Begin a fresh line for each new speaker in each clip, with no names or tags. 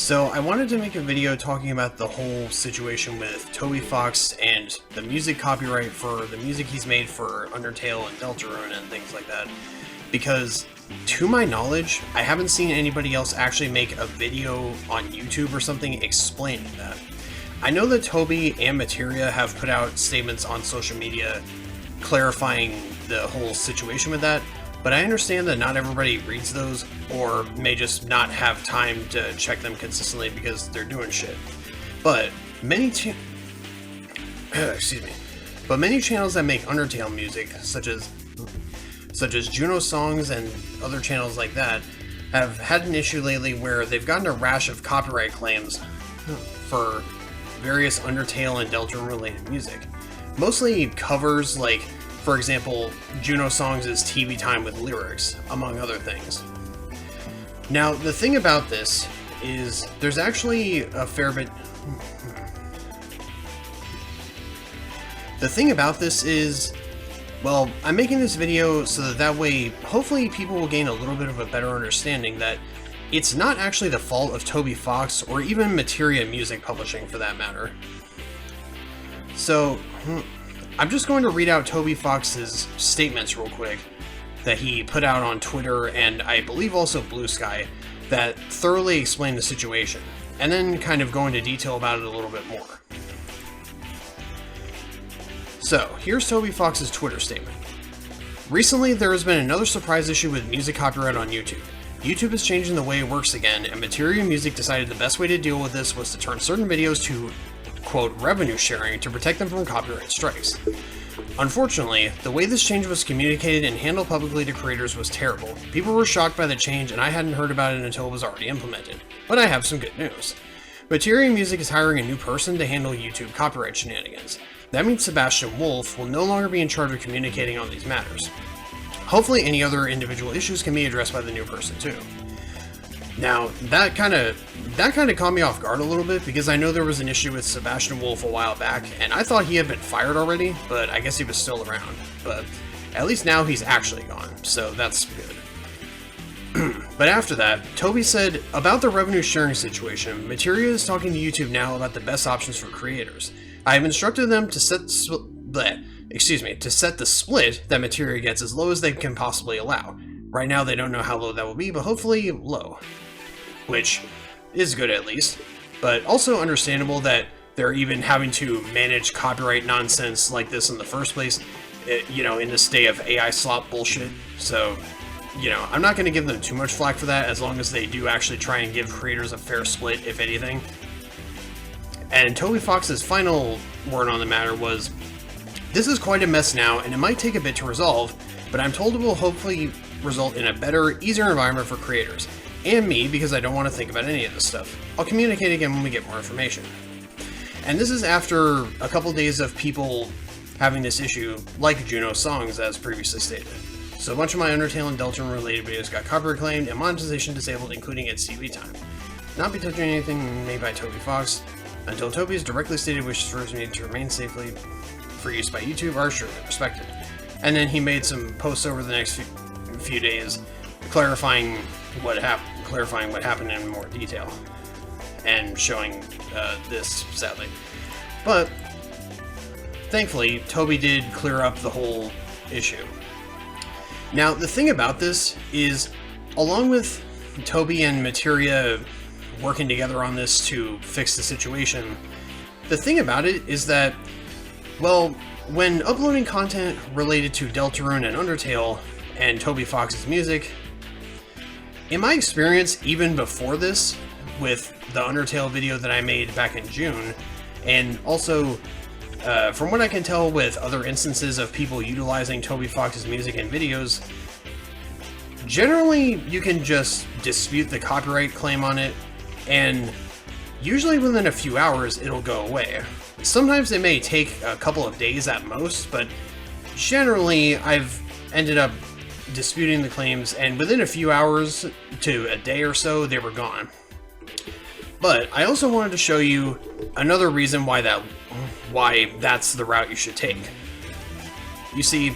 So I wanted to make a video talking about the whole situation with Toby Fox and the music copyright for the music he's made for Undertale and Deltarune and things like that. Because, to my knowledge, I haven't seen anybody else actually make a video on YouTube or something explaining that. I know that Toby and Materia have put out statements on social media clarifying the whole situation with that, but I understand that not everybody reads those or may just not have time to check them consistently because they're doing shit. But many many channels that make Undertale music, such as Juno Songs and other channels like that, have had an issue lately where they've gotten a rash of copyright claims for various Undertale and Deltarune related music. Mostly covers, like, for example, Juno Songs' TV Time with lyrics, among other things. Now, the thing about this is there's actually a fair bit... The thing about this is, well, I'm making this video so that way, hopefully people will gain a little bit of a better understanding that it's not actually the fault of Toby Fox, or even Materia Music Publishing for that matter. So, I'm just going to read out Toby Fox's statements real quick that he put out on Twitter and I believe also Blue Sky that thoroughly explain the situation, and then kind of go into detail about it a little bit more. So, here's Toby Fox's Twitter statement. Recently, there has been another surprise issue with music copyright on YouTube. YouTube is changing the way it works again, and Materia Music decided the best way to deal with this was to turn certain videos to, quote, revenue sharing to protect them from copyright strikes. Unfortunately, the way this change was communicated and handled publicly to creators was terrible. People were shocked by the change, and I hadn't heard about it until it was already implemented. But I have some good news. Materia Music is hiring a new person to handle YouTube copyright shenanigans. That means Sebastian Wolf will no longer be in charge of communicating on these matters. Hopefully any other individual issues can be addressed by the new person too. Now, that kind of caught me off guard a little bit because I know there was an issue with Sebastian Wolf a while back, and I thought he had been fired already, but I guess he was still around. But at least now he's actually gone, so that's good. But after that, Toby said, about the revenue sharing situation, Materia is talking to YouTube now about the best options for creators. I have instructed them to set the split that Materia gets as low as they can possibly allow. Right now they don't know how low that will be, but hopefully low. Which is good at least, but also understandable that they're even having to manage copyright nonsense like this in the first place, in this day of AI slop bullshit. So, I'm not going to give them too much flack for that as long as they do actually try and give creators a fair split, if anything. And Toby Fox's final word on the matter was, this is quite a mess now, and it might take a bit to resolve, but I'm told it will hopefully result in a better, easier environment for creators. And me, because I don't want to think about any of this stuff. I'll communicate again when we get more information. And this is after a couple days of people having this issue, like Juno Songs, as previously stated. So a bunch of my Undertale and Deltarune related videos got copyright claimed and monetization disabled, including its TV time. Not be touching anything made by Toby Fox, until Toby's directly stated wishes for his media to remain safely for use by YouTube are surely respected. And then he made some posts over the next few days clarifying what happened in more detail and showing this, sadly. But thankfully, Toby did clear up the whole issue. Now, the thing about this is, along with Toby and Materia working together on this to fix the situation, the thing about it is that, well, when uploading content related to Deltarune and Undertale and Toby Fox's music, in my experience, even before this, with the Undertale video that I made back in June, and also, from what I can tell with other instances of people utilizing Toby Fox's music and videos, generally you can just dispute the copyright claim on it, and usually within a few hours it'll go away. Sometimes it may take a couple of days at most, but generally I've ended up disputing the claims, and within a few hours to a day or so, they were gone. But I also wanted to show you another reason why that's the route you should take. You see,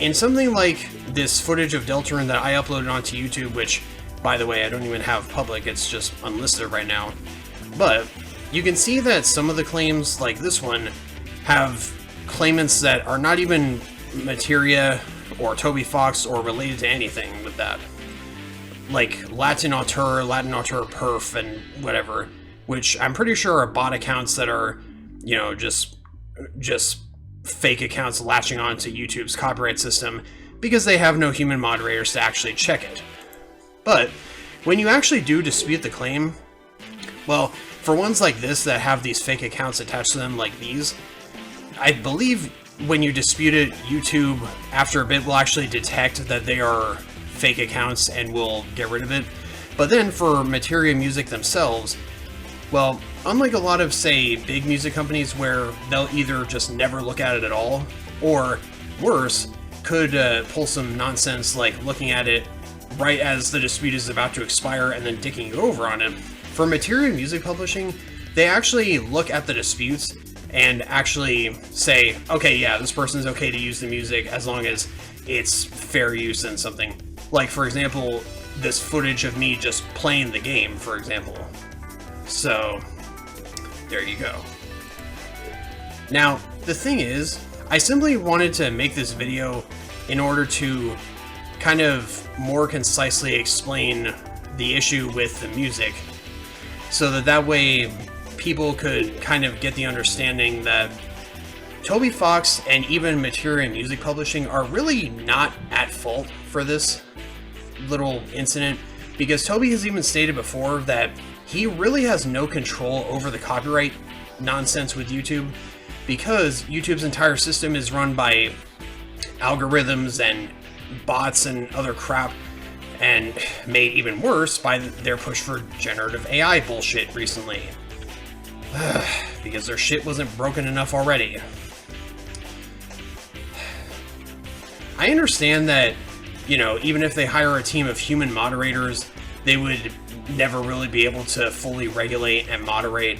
in something like this footage of Deltarune that I uploaded onto YouTube, which By the way, I don't even have public, it's just unlisted right now. But you can see that some of the claims, like this one, have claimants that are not even Materia or Toby Fox or related to anything with that. Like Latin Auteur Perf, and whatever, which I'm pretty sure are bot accounts that are, you know, just fake accounts latching on to YouTube's copyright system because they have no human moderators to actually check it. But when you actually do dispute the claim, well, for ones like this that have these fake accounts attached to them like these, I believe when you dispute it, YouTube, after a bit, will actually detect that they are fake accounts and will get rid of it. But then for Materia Music themselves, well, unlike a lot of, say, big music companies where they'll either just never look at it at all, or worse, could pull some nonsense like looking at it right as the dispute is about to expire and then dicking you over on it. For Materia Music Publishing, they actually look at the disputes and actually say, okay, yeah, this person's okay to use the music as long as it's fair use and something. Like, for example, this footage of me just playing the game, for example. So, there you go. Now, the thing is, I simply wanted to make this video in order to kind of more concisely explain the issue with the music, so that way people could kind of get the understanding that Toby Fox and even Materia Music Publishing are really not at fault for this little incident, because Toby has even stated before that he really has no control over the copyright nonsense with YouTube, because YouTube's entire system is run by algorithms and bots and other crap, and made even worse by their push for generative AI bullshit recently. Because their shit wasn't broken enough already. I understand that, you know, even if they hire a team of human moderators, they would never really be able to fully regulate and moderate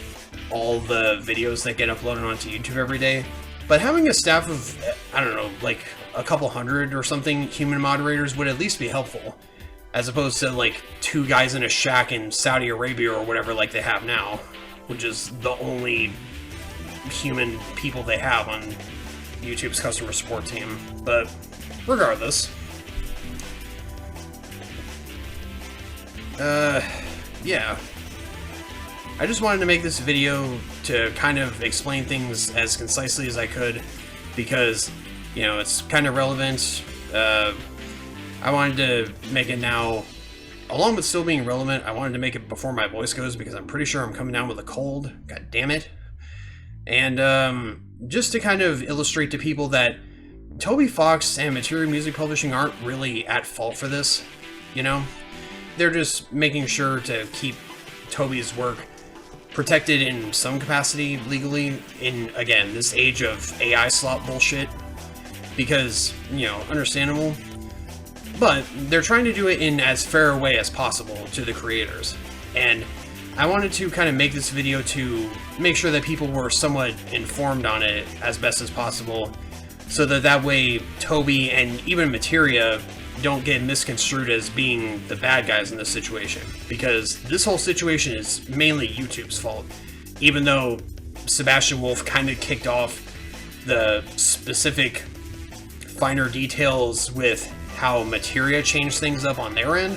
all the videos that get uploaded onto YouTube every day. But having a staff of, I don't know, like a couple hundred or something human moderators would at least be helpful, as opposed to like 2 guys in a shack in Saudi Arabia or whatever like they have now, which is the only human people they have on YouTube's customer support team. But regardless, yeah, I just wanted to make this video to kind of explain things as concisely as I could, because, you know, it's kind of relevant. I wanted to make it now, along with still being relevant, I wanted to make it before my voice goes, because I'm pretty sure I'm coming down with a cold. God damn it. And just to kind of illustrate to people that Toby Fox and Materia Music Publishing aren't really at fault for this, you know? They're just making sure to keep Toby's work protected in some capacity legally in, again, this age of AI slop bullshit, because, you know, understandable. But they're trying to do it in as fair a way as possible to the creators. And I wanted to kind of make this video to make sure that people were somewhat informed on it as best as possible, so that way Toby and even Materia don't get misconstrued as being the bad guys in this situation. Because this whole situation is mainly YouTube's fault, even though Sebastian Wolf kind of kicked off the specific finer details with how Materia changed things up on their end,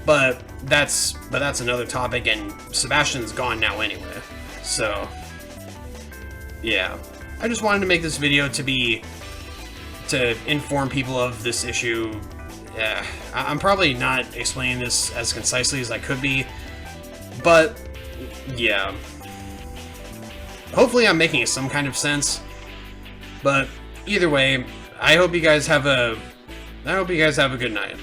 but that's another topic, and Sebastian's gone now anyway. So yeah, I just wanted to make this video to inform people of this issue. Yeah, I'm probably not explaining this as concisely as I could be, but yeah, hopefully I'm making some kind of sense. But either way, I hope you guys have a good night.